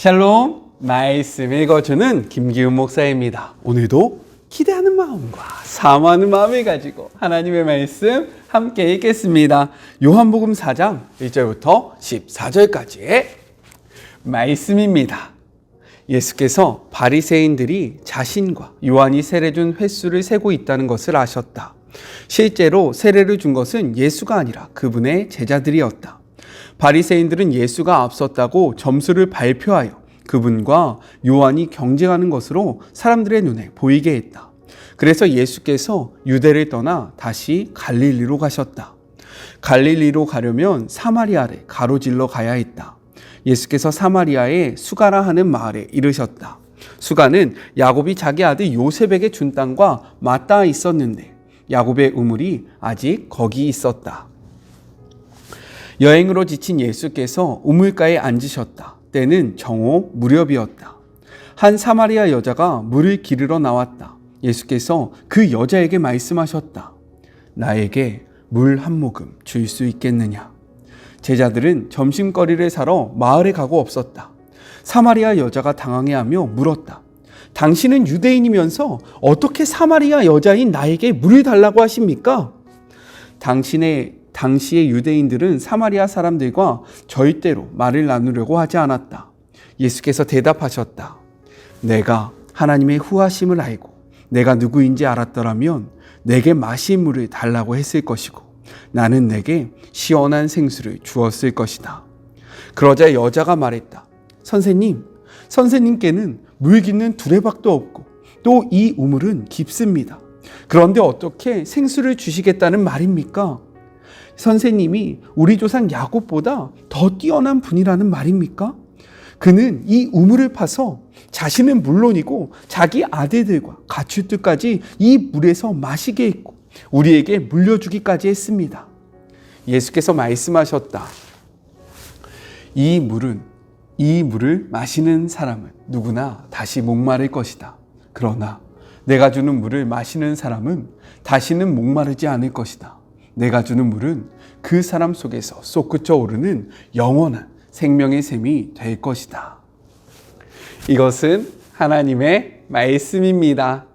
샬롬, 말씀 읽어주는 김기훈 목사입니다. 오늘도 기대하는 마음과 사모하는 마음을 가지고 하나님의 말씀 함께 읽겠습니다. 요한복음 4장 1절부터 14절까지의 말씀입니다. 예수께서 바리새인들이 자신과 요한이 세례준 횟수를 세고 있다는 것을 아셨다. 실제로 세례를 준 것은 예수가 아니라 그분의 제자들이었다. 바리새인들은 예수가 앞섰다고 점수를 발표하여 그분과 요한이 경쟁하는 것으로 사람들의 눈에 보이게 했다. 그래서 예수께서 유대를 떠나 다시 갈릴리로 가셨다. 갈릴리로 가려면 사마리아를 가로질러 가야 했다. 예수께서 사마리아의 수가라 하는 마을에 이르셨다. 수가는 야곱이 자기 아들 요셉에게 준 땅과 맞닿아 있었는데 야곱의 우물이 아직 거기 있었다. 여행으로 지친 예수께서 우물가에 앉으셨다. 때는 정오 무렵이었다. 한 사마리아 여자가 물을 기르러 나왔다. 예수께서 그 여자에게 말씀하셨다. 나에게 물 한 모금 줄 수 있겠느냐? 제자들은 점심거리를 사러 마을에 가고 없었다. 사마리아 여자가 당황해하며 물었다. 당신은 유대인이면서 어떻게 사마리아 여자인 나에게 물을 달라고 하십니까? 당시의 유대인들은 사마리아 사람들과 절대로 말을 나누려고 하지 않았다. 예수께서 대답하셨다. 내가 하나님의 후하심을 알고 내가 누구인지 알았더라면 내게 마실 물을 달라고 했을 것이고 나는 내게 시원한 생수를 주었을 것이다. 그러자 여자가 말했다. 선생님께는 물 깃는 두레박도 없고 또 이 우물은 깊습니다. 그런데 어떻게 생수를 주시겠다는 말입니까? 선생님이 우리 조상 야곱보다 더 뛰어난 분이라는 말입니까? 그는 이 우물을 파서 자신은 물론이고 자기 아들들과 가축들까지 이 물에서 마시게 했고 우리에게 물려주기까지 했습니다. 예수께서 말씀하셨다. 이 물을 마시는 사람은 누구나 다시 목마를 것이다. 그러나 내가 주는 물을 마시는 사람은 다시는 목마르지 않을 것이다. 내가 주는 물은 그 사람 속에서 솟구쳐 오르는 영원한 생명의 샘이 될 것이다. 이것은 하나님의 말씀입니다.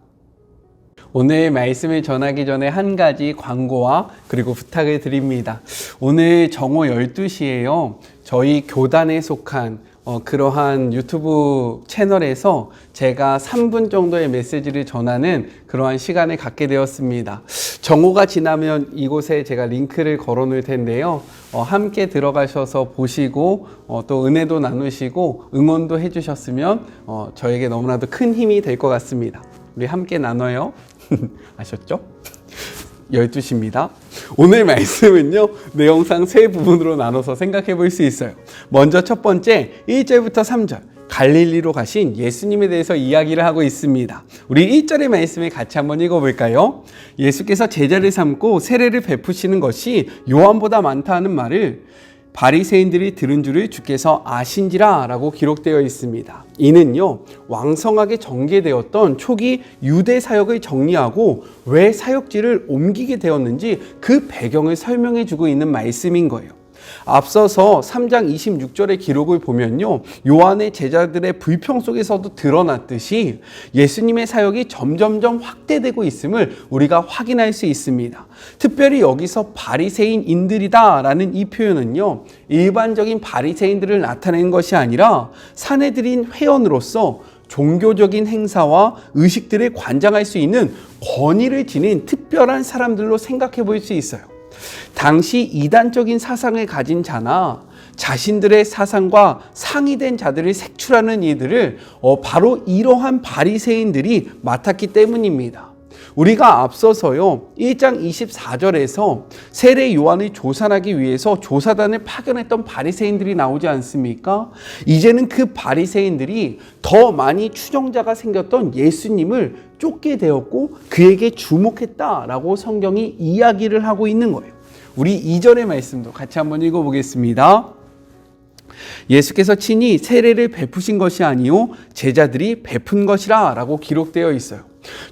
오늘 말씀을 전하기 전에 한 가지 광고와 그리고 부탁을 드립니다. 오늘 정오 12시에요. 저희 교단에 속한 그러한 유튜브 채널에서 제가 3분 정도의 메시지를 전하는 그러한 시간을 갖게 되었습니다. 정오가 지나면 이곳에 제가 링크를 걸어 놓을 텐데요. 함께 들어가셔서 보시고 또 은혜도 나누시고 응원도 해주셨으면 저에게 너무나도 큰 힘이 될 것 같습니다. 우리 함께 나눠요. 아셨죠? 12시입니다. 오늘 말씀은요, 내용상 세 부분으로 나눠서 생각해 볼 수 있어요. 먼저 첫 번째, 1절부터 3절, 갈릴리로 가신 예수님에 대해서 이야기를 하고 있습니다. 우리 1절의 말씀을 같이 한번 읽어볼까요? 예수께서 제자를 삼고 세례를 베푸시는 것이 요한보다 많다 하는 말을 바리새인들이 들은 줄을 주께서 아신지라 라고 기록되어 있습니다. 이는요, 왕성하게 전개되었던 초기 유대 사역을 정리하고 왜 사역지를 옮기게 되었는지 그 배경을 설명해 주고 있는 말씀인 거예요. 앞서서 3장 26절의 기록을 보면요, 요한의 제자들의 불평 속에서도 드러났듯이 예수님의 사역이 점점점 확대되고 있음을 우리가 확인할 수 있습니다. 특별히 여기서 바리새인인들이다 라는 이 표현은요, 일반적인 바리새인들을 나타내는 것이 아니라 사내들인 회원으로서 종교적인 행사와 의식들을 관장할 수 있는 권위를 지닌 특별한 사람들로 생각해 볼 수 있어요. 당시 이단적인 사상을 가진 자나 자신들의 사상과 상이된 자들을 색출하는 이들을 바로 이러한 바리새인들이 맡았기 때문입니다. 우리가 앞서서요, 1장 24절에서 세례 요한을 조사하기 위해서 조사단을 파견했던 바리새인들이 나오지 않습니까? 이제는 그 바리새인들이 더 많이 추종자가 생겼던 예수님을 쫓게 되었고 그에게 주목했다라고 성경이 이야기를 하고 있는 거예요. 우리 2절의 말씀도 같이 한번 읽어보겠습니다. 예수께서 친히 세례를 베푸신 것이 아니요 제자들이 베푼 것이라 라고 기록되어 있어요.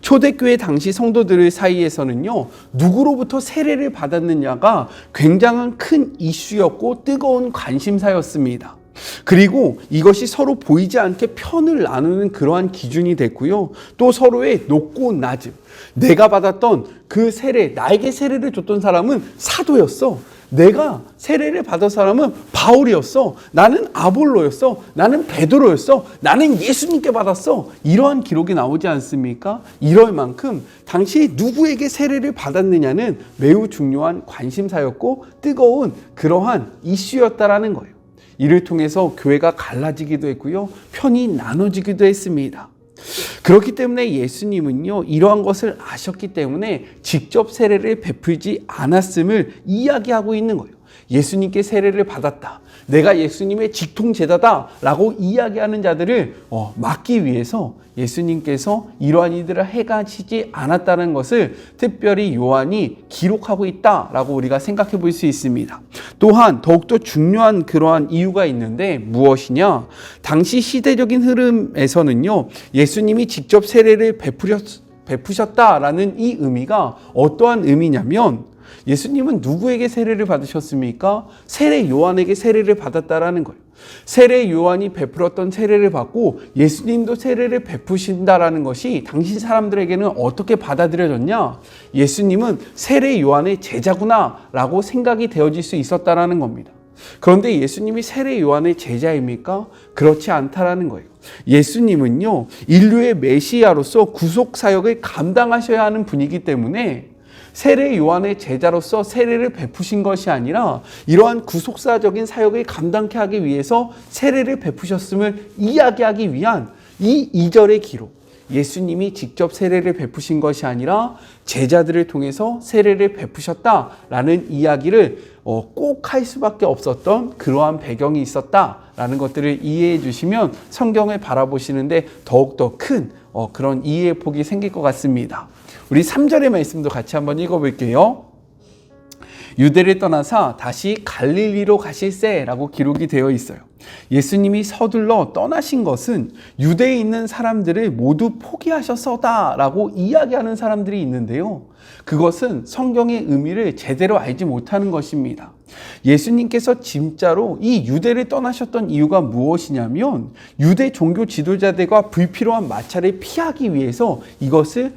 초대교회 당시 성도들 사이에서는요, 누구로부터 세례를 받았느냐가 굉장한 큰 이슈였고 뜨거운 관심사였습니다. 그리고 이것이 서로 보이지 않게 편을 나누는 그러한 기준이 됐고요. 또 서로의 높고 낮음. 내가 받았던 그 세례, 나에게 세례를 줬던 사람은 사도였어. 내가 세례를 받은 사람은 바울이었어. 나는 아볼로였어. 나는 베드로였어. 나는 예수님께 받았어. 이러한 기록이 나오지 않습니까? 이럴 만큼 당시 누구에게 세례를 받았느냐는 매우 중요한 관심사였고 뜨거운 그러한 이슈였다라는 거예요. 이를 통해서 교회가 갈라지기도 했고요. 편이 나눠지기도 했습니다. 그렇기 때문에 예수님은요, 이러한 것을 아셨기 때문에 직접 세례를 베풀지 않았음을 이야기하고 있는 거예요. 예수님께 세례를 받았다. 내가 예수님의 직통제자다 라고 이야기하는 자들을 막기 위해서 예수님께서 이러한 일들을 행하시지 않았다는 것을 특별히 요한이 기록하고 있다라고 우리가 생각해 볼 수 있습니다. 또한 더욱더 중요한 그러한 이유가 있는데 무엇이냐? 당시 시대적인 흐름에서는요, 예수님이 직접 세례를 베푸셨다라는 이 의미가 어떠한 의미냐면 예수님은 누구에게 세례를 받으셨습니까? 세례 요한에게 세례를 받았다라는 거예요. 세례 요한이 베풀었던 세례를 받고 예수님도 세례를 베푸신다라는 것이 당시 사람들에게는 어떻게 받아들여졌냐? 예수님은 세례 요한의 제자구나 라고 생각이 되어질 수 있었다라는 겁니다. 그런데 예수님이 세례 요한의 제자입니까? 그렇지 않다라는 거예요. 예수님은요, 인류의 메시아로서 구속 사역을 감당하셔야 하는 분이기 때문에 세례 요한의 제자로서 세례를 베푸신 것이 아니라 이러한 구속사적인 사역을 감당케 하기 위해서 세례를 베푸셨음을 이야기하기 위한 이 2절의 기록. 예수님이 직접 세례를 베푸신 것이 아니라 제자들을 통해서 세례를 베푸셨다라는 이야기를 꼭 할 수밖에 없었던 그러한 배경이 있었다라는 것들을 이해해 주시면 성경을 바라보시는데 더욱더 큰 그런 이해의 폭이 생길 것 같습니다. 우리 3절의 말씀도 같이 한번 읽어볼게요. 유대를 떠나사 다시 갈릴리로 가실세라고 기록이 되어 있어요. 예수님이 서둘러 떠나신 것은 유대에 있는 사람들을 모두 포기하셔서다라고 이야기하는 사람들이 있는데요. 그것은 성경의 의미를 제대로 알지 못하는 것입니다. 예수님께서 진짜로 이 유대를 떠나셨던 이유가 무엇이냐면 유대 종교 지도자들과 불필요한 마찰을 피하기 위해서 이것을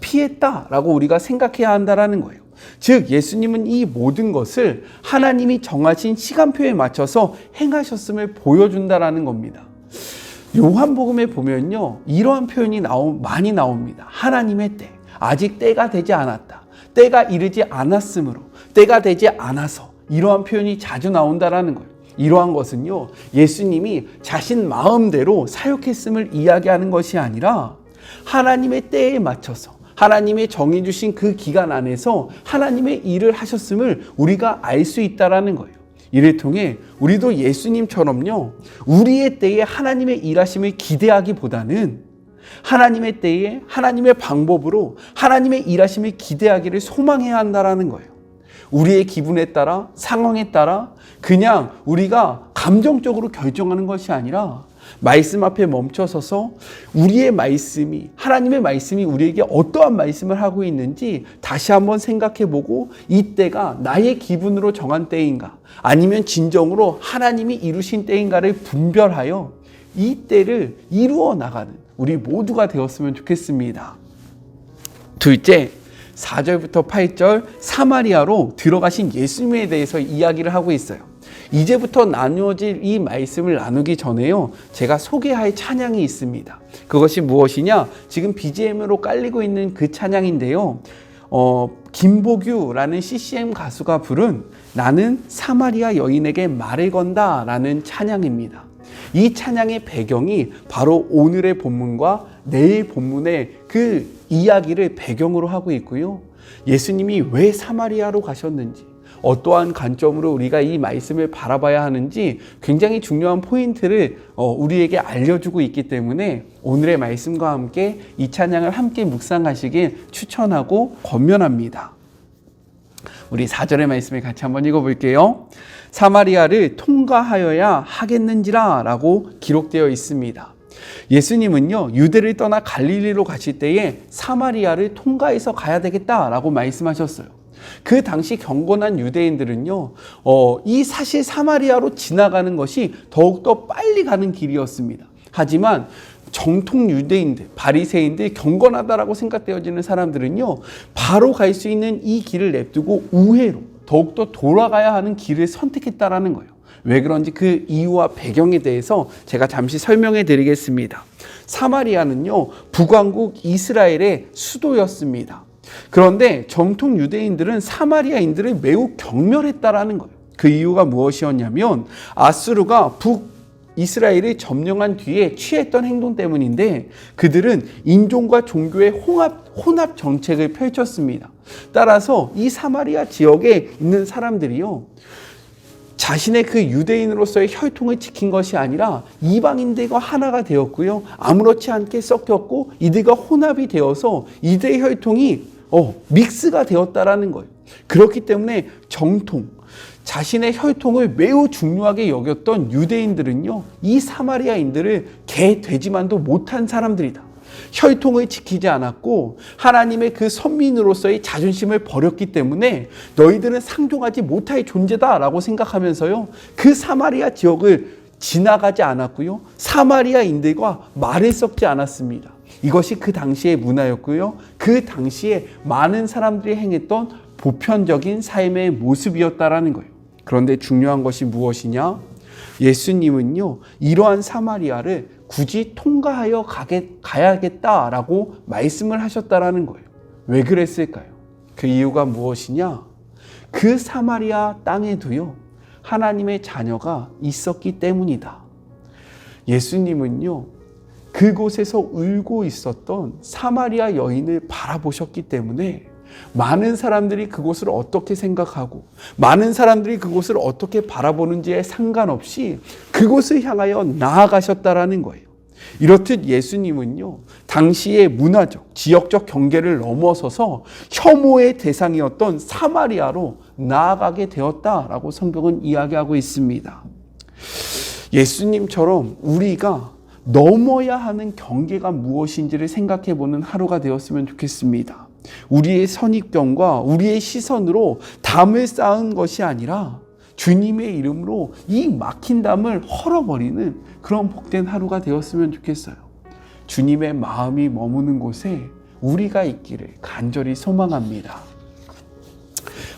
피했다라고 우리가 생각해야 한다라는 거예요. 즉 예수님은 이 모든 것을 하나님이 정하신 시간표에 맞춰서 행하셨음을 보여준다라는 겁니다. 요한복음에 보면요, 이러한 표현이 많이 나옵니다. 하나님의 때, 아직 때가 되지 않았다. 때가 이르지 않았으므로, 때가 되지 않아서 이러한 표현이 자주 나온다라는 거예요. 이러한 것은요, 예수님이 자신 마음대로 사역했음을 이야기하는 것이 아니라 하나님의 때에 맞춰서 하나님의 정해주신 그 기간 안에서 하나님의 일을 하셨음을 우리가 알 수 있다라는 거예요. 이를 통해 우리도 예수님처럼요, 우리의 때에 하나님의 일하심을 기대하기보다는 하나님의 때에 하나님의 방법으로 하나님의 일하심을 기대하기를 소망해야 한다라는 거예요. 우리의 기분에 따라, 상황에 따라 그냥 우리가 감정적으로 결정하는 것이 아니라 말씀 앞에 멈춰서서 우리의 말씀이, 하나님의 말씀이 우리에게 어떠한 말씀을 하고 있는지 다시 한번 생각해보고 이 때가 나의 기분으로 정한 때인가 아니면 진정으로 하나님이 이루신 때인가를 분별하여 이 때를 이루어 나가는 우리 모두가 되었으면 좋겠습니다. 둘째, 4절부터 8절 사마리아로 들어가신 예수님에 대해서 이야기를 하고 있어요. 이제부터 나누어질 이 말씀을 나누기 전에요, 제가 소개할 찬양이 있습니다. 그것이 무엇이냐? 지금 BGM으로 깔리고 있는 그 찬양인데요. 김보규라는 CCM 가수가 부른 나는 사마리아 여인에게 말을 건다 라는 찬양입니다. 이 찬양의 배경이 바로 오늘의 본문과 내일 본문의 그 이야기를 배경으로 하고 있고요. 예수님이 왜 사마리아로 가셨는지, 어떠한 관점으로 우리가 이 말씀을 바라봐야 하는지 굉장히 중요한 포인트를 우리에게 알려주고 있기 때문에 오늘의 말씀과 함께 이 찬양을 함께 묵상하시길 추천하고 권면합니다. 우리 4절의 말씀을 같이 한번 읽어볼게요. 사마리아를 통과하여야 하겠는지라 라고 기록되어 있습니다. 예수님은요, 유대를 떠나 갈릴리로 가실 때에 사마리아를 통과해서 가야 되겠다라고 말씀하셨어요. 그 당시 경건한 유대인들은요, 이 사실 사마리아로 지나가는 것이 더욱더 빨리 가는 길이었습니다. 하지만 정통 유대인들, 바리새인들, 경건하다라고 생각되어지는 사람들은요, 바로 갈 수 있는 이 길을 냅두고 우회로 더욱더 돌아가야 하는 길을 선택했다라는 거예요. 왜 그런지 그 이유와 배경에 대해서 제가 잠시 설명해 드리겠습니다. 사마리아는요, 북왕국 이스라엘의 수도였습니다. 그런데 정통 유대인들은 사마리아인들을 매우 경멸했다라는 거예요. 그 이유가 무엇이었냐면 아수르가 북이스라엘을 점령한 뒤에 취했던 행동 때문인데, 그들은 인종과 종교의 혼합 정책을 펼쳤습니다. 따라서 이 사마리아 지역에 있는 사람들이요, 자신의 그 유대인으로서의 혈통을 지킨 것이 아니라 이방인들과 하나가 되었고요, 아무렇지 않게 섞였고 이들과 혼합이 되어서 이들의 혈통이 믹스가 되었다라는 거예요. 그렇기 때문에 정통, 자신의 혈통을 매우 중요하게 여겼던 유대인들은요, 이 사마리아인들을 개 되지만도 못한 사람들이다, 혈통을 지키지 않았고 하나님의 그 선민으로서의 자존심을 버렸기 때문에 너희들은 상종하지 못할 존재다라고 생각하면서요, 그 사마리아 지역을 지나가지 않았고요, 사마리아인들과 말을 섞지 않았습니다. 이것이 그 당시의 문화였고요, 그 당시에 많은 사람들이 행했던 보편적인 삶의 모습이었다라는 거예요. 그런데 중요한 것이 무엇이냐? 예수님은요, 이러한 사마리아를 굳이 통과하여 가야겠다라고 말씀을 하셨다라는 거예요. 왜 그랬을까요? 그 이유가 무엇이냐? 그 사마리아 땅에도요, 하나님의 자녀가 있었기 때문이다. 예수님은요, 그곳에서 울고 있었던 사마리아 여인을 바라보셨기 때문에 많은 사람들이 그곳을 어떻게 생각하고 많은 사람들이 그곳을 어떻게 바라보는지에 상관없이 그곳을 향하여 나아가셨다라는 거예요. 이렇듯 예수님은요, 당시의 문화적, 지역적 경계를 넘어서서 혐오의 대상이었던 사마리아로 나아가게 되었다라고 성경은 이야기하고 있습니다. 예수님처럼 우리가 넘어야 하는 경계가 무엇인지를 생각해보는 하루가 되었으면 좋겠습니다. 우리의 선입견과 우리의 시선으로 담을 쌓은 것이 아니라 주님의 이름으로 이 막힌 담을 헐어버리는 그런 복된 하루가 되었으면 좋겠어요. 주님의 마음이 머무는 곳에 우리가 있기를 간절히 소망합니다.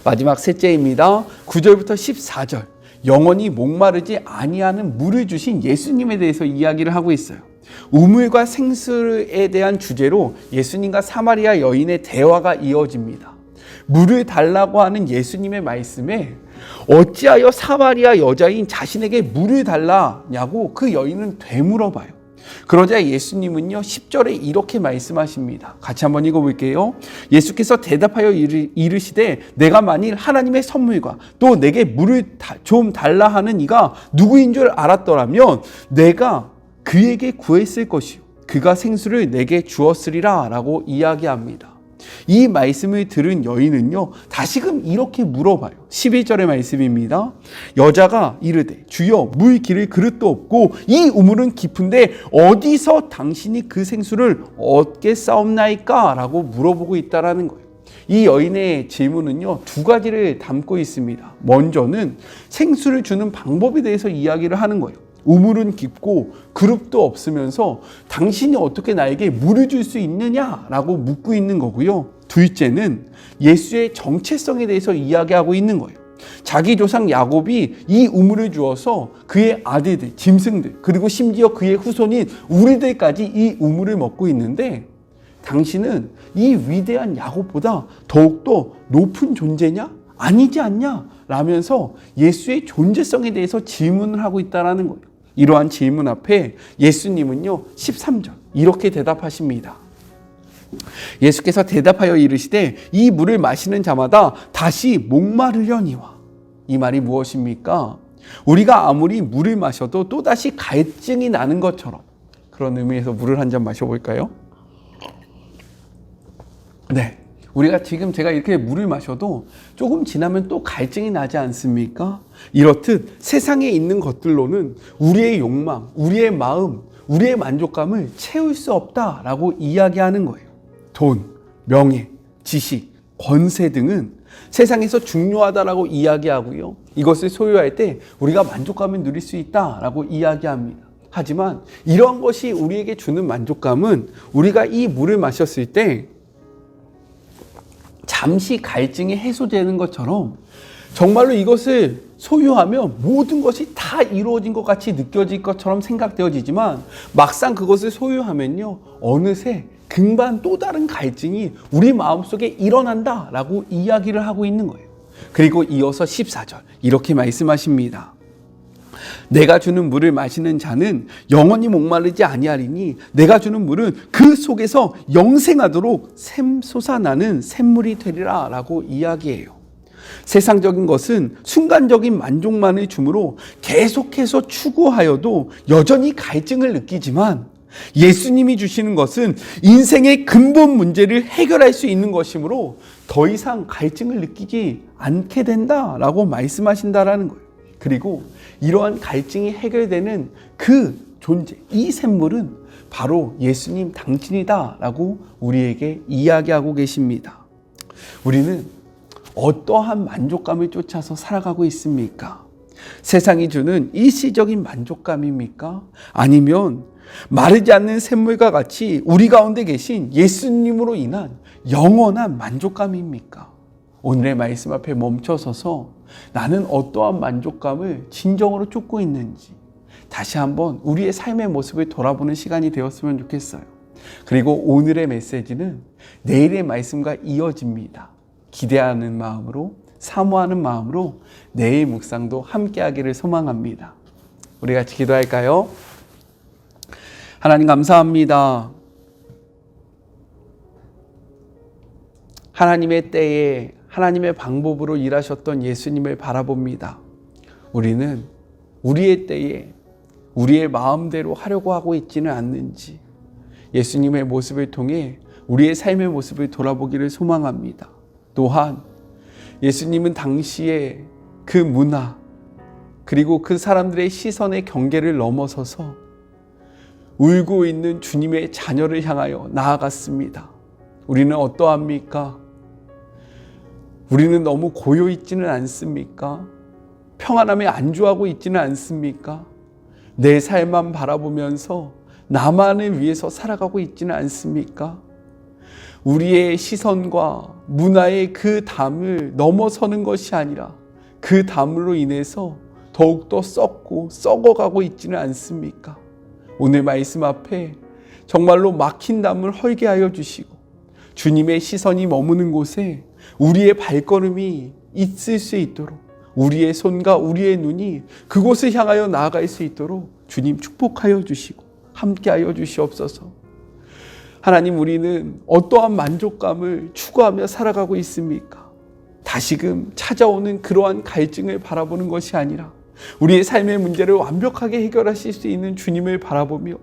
마지막 셋째입니다. 9절부터 14절. 영원히 목마르지 아니하는 물을 주신 예수님에 대해서 이야기를 하고 있어요. 우물과 생수에 대한 주제로 예수님과 사마리아 여인의 대화가 이어집니다. 물을 달라고 하는 예수님의 말씀에 어찌하여 사마리아 여자인 자신에게 물을 달라냐고 그 여인은 되물어봐요. 그러자 예수님은요, 10절에 이렇게 말씀하십니다. 같이 한번 읽어볼게요. 예수께서 대답하여 이르시되 내가 만일 하나님의 선물과 또 내게 물을 좀 달라 하는 이가 누구인 줄 알았더라면 내가 그에게 구했을 것이요 그가 생수를 내게 주었으리라 라고 이야기합니다. 이 말씀을 들은 여인은요, 다시금 이렇게 물어봐요. 11절의 말씀입니다. 여자가 이르되 주여 물 기를 그릇도 없고 이 우물은 깊은데 어디서 당신이 그 생수를 얻겠사옵나이까? 라고 물어보고 있다라는 거예요. 이 여인의 질문은요, 두 가지를 담고 있습니다. 먼저는 생수를 주는 방법에 대해서 이야기를 하는 거예요. 우물은 깊고 그릇도 없으면서 당신이 어떻게 나에게 물을 줄 수 있느냐라고 묻고 있는 거고요. 둘째는 예수의 정체성에 대해서 이야기하고 있는 거예요. 자기 조상 야곱이 이 우물을 주어서 그의 아들들, 짐승들, 그리고 심지어 그의 후손인 우리들까지 이 우물을 먹고 있는데 당신은 이 위대한 야곱보다 더욱더 높은 존재냐? 아니지 않냐? 라면서 예수의 존재성에 대해서 질문을 하고 있다는 거예요. 이러한 질문 앞에 예수님은요, 13절 이렇게 대답하십니다. 예수께서 대답하여 이르시되 이 물을 마시는 자마다 다시 목마르려니와. 이 말이 무엇입니까? 우리가 아무리 물을 마셔도 또다시 갈증이 나는 것처럼, 그런 의미에서 물을 한 잔 마셔볼까요? 네, 우리가 지금 제가 이렇게 물을 마셔도 조금 지나면 또 갈증이 나지 않습니까? 이렇듯 세상에 있는 것들로는 우리의 욕망, 우리의 마음, 우리의 만족감을 채울 수 없다라고 이야기하는 거예요. 돈, 명예, 지식, 권세 등은 세상에서 중요하다라고 이야기하고요. 이것을 소유할 때 우리가 만족감을 누릴 수 있다라고 이야기합니다. 하지만 이러한 것이 우리에게 주는 만족감은 우리가 이 물을 마셨을 때 잠시 갈증이 해소되는 것처럼 정말로 이것을 소유하면 모든 것이 다 이루어진 것 같이 느껴질 것처럼 생각되어지지만 막상 그것을 소유하면요, 어느새 금방 또 다른 갈증이 우리 마음속에 일어난다라고 이야기를 하고 있는 거예요. 그리고 이어서 14절 이렇게 말씀하십니다. 내가 주는 물을 마시는 자는 영원히 목마르지 아니하리니 내가 주는 물은 그 속에서 영생하도록 샘솟아나는 샘물이 되리라 라고 이야기해요. 세상적인 것은 순간적인 만족만을 주므로 계속해서 추구하여도 여전히 갈증을 느끼지만 예수님이 주시는 것은 인생의 근본 문제를 해결할 수 있는 것이므로 더 이상 갈증을 느끼지 않게 된다라고 말씀하신다라는 거예요. 그리고 이러한 갈증이 해결되는 그 존재, 이 샘물은 바로 예수님 당신이다라고 우리에게 이야기하고 계십니다. 우리는 어떠한 만족감을 쫓아서 살아가고 있습니까? 세상이 주는 일시적인 만족감입니까? 아니면 마르지 않는 샘물과 같이 우리 가운데 계신 예수님으로 인한 영원한 만족감입니까? 오늘의 말씀 앞에 멈춰서서 나는 어떠한 만족감을 진정으로 쫓고 있는지 다시 한번 우리의 삶의 모습을 돌아보는 시간이 되었으면 좋겠어요. 그리고 오늘의 메시지는 내일의 말씀과 이어집니다. 기대하는 마음으로, 사모하는 마음으로 내일 묵상도 함께하기를 소망합니다. 우리 같이 기도할까요? 하나님 감사합니다. 하나님의 때에 하나님의 방법으로 일하셨던 예수님을 바라봅니다. 우리는 우리의 때에 우리의 마음대로 하려고 하고 있지는 않는지 예수님의 모습을 통해 우리의 삶의 모습을 돌아보기를 소망합니다. 또한 예수님은 당시에 그 문화 그리고 그 사람들의 시선의 경계를 넘어서서 울고 있는 주님의 자녀를 향하여 나아갔습니다. 우리는 어떠합니까? 우리는 너무 고요 있지는 않습니까? 평안함에 안주하고 있지는 않습니까? 내 삶만 바라보면서 나만을 위해서 살아가고 있지는 않습니까? 우리의 시선과 문화의 그 담을 넘어서는 것이 아니라 그 담으로 인해서 더욱더 썩고 썩어가고 있지는 않습니까? 오늘 말씀 앞에 정말로 막힌 담을 헐게 하여 주시고 주님의 시선이 머무는 곳에 우리의 발걸음이 있을 수 있도록 우리의 손과 우리의 눈이 그곳을 향하여 나아갈 수 있도록 주님 축복하여 주시고 함께하여 주시옵소서. 하나님, 우리는 어떠한 만족감을 추구하며 살아가고 있습니까? 다시금 찾아오는 그러한 갈증을 바라보는 것이 아니라 우리의 삶의 문제를 완벽하게 해결하실 수 있는 주님을 바라보며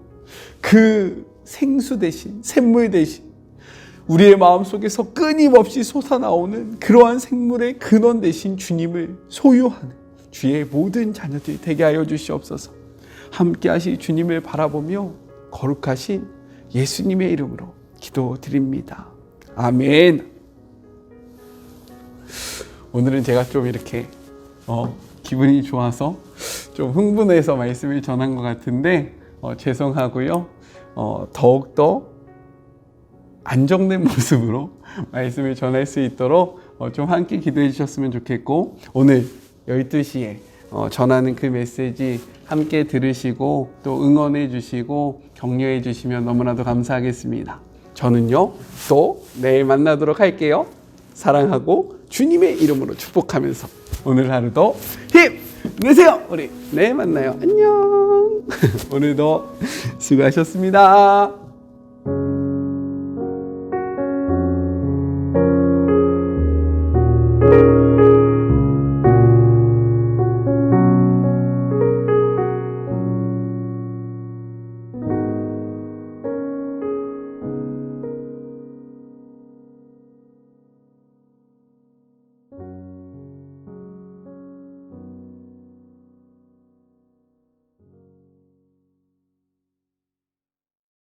그 생수 대신, 샘물 대신 우리의 마음속에서 끊임없이 솟아나오는 그러한 생물의 근원 대신 주님을 소유하는 주의 모든 자녀들이 되게 하여 주시옵소서. 함께 하실 주님을 바라보며 거룩하신 예수님의 이름으로 기도드립니다. 아멘. 오늘은 제가 좀 이렇게 기분이 좋아서 좀 흥분해서 말씀을 전한 것 같은데 죄송하고요. 더욱더 안정된 모습으로 말씀을 전할 수 있도록 좀 함께 기도해 주셨으면 좋겠고, 오늘 12시에 전하는 그 메시지 함께 들으시고 또 응원해 주시고 격려해 주시면 너무나도 감사하겠습니다. 저는요, 또 내일 만나도록 할게요. 사랑하고 주님의 이름으로 축복하면서 오늘 하루도 힘내세요. 우리 내일 만나요. 안녕. 오늘도 수고하셨습니다.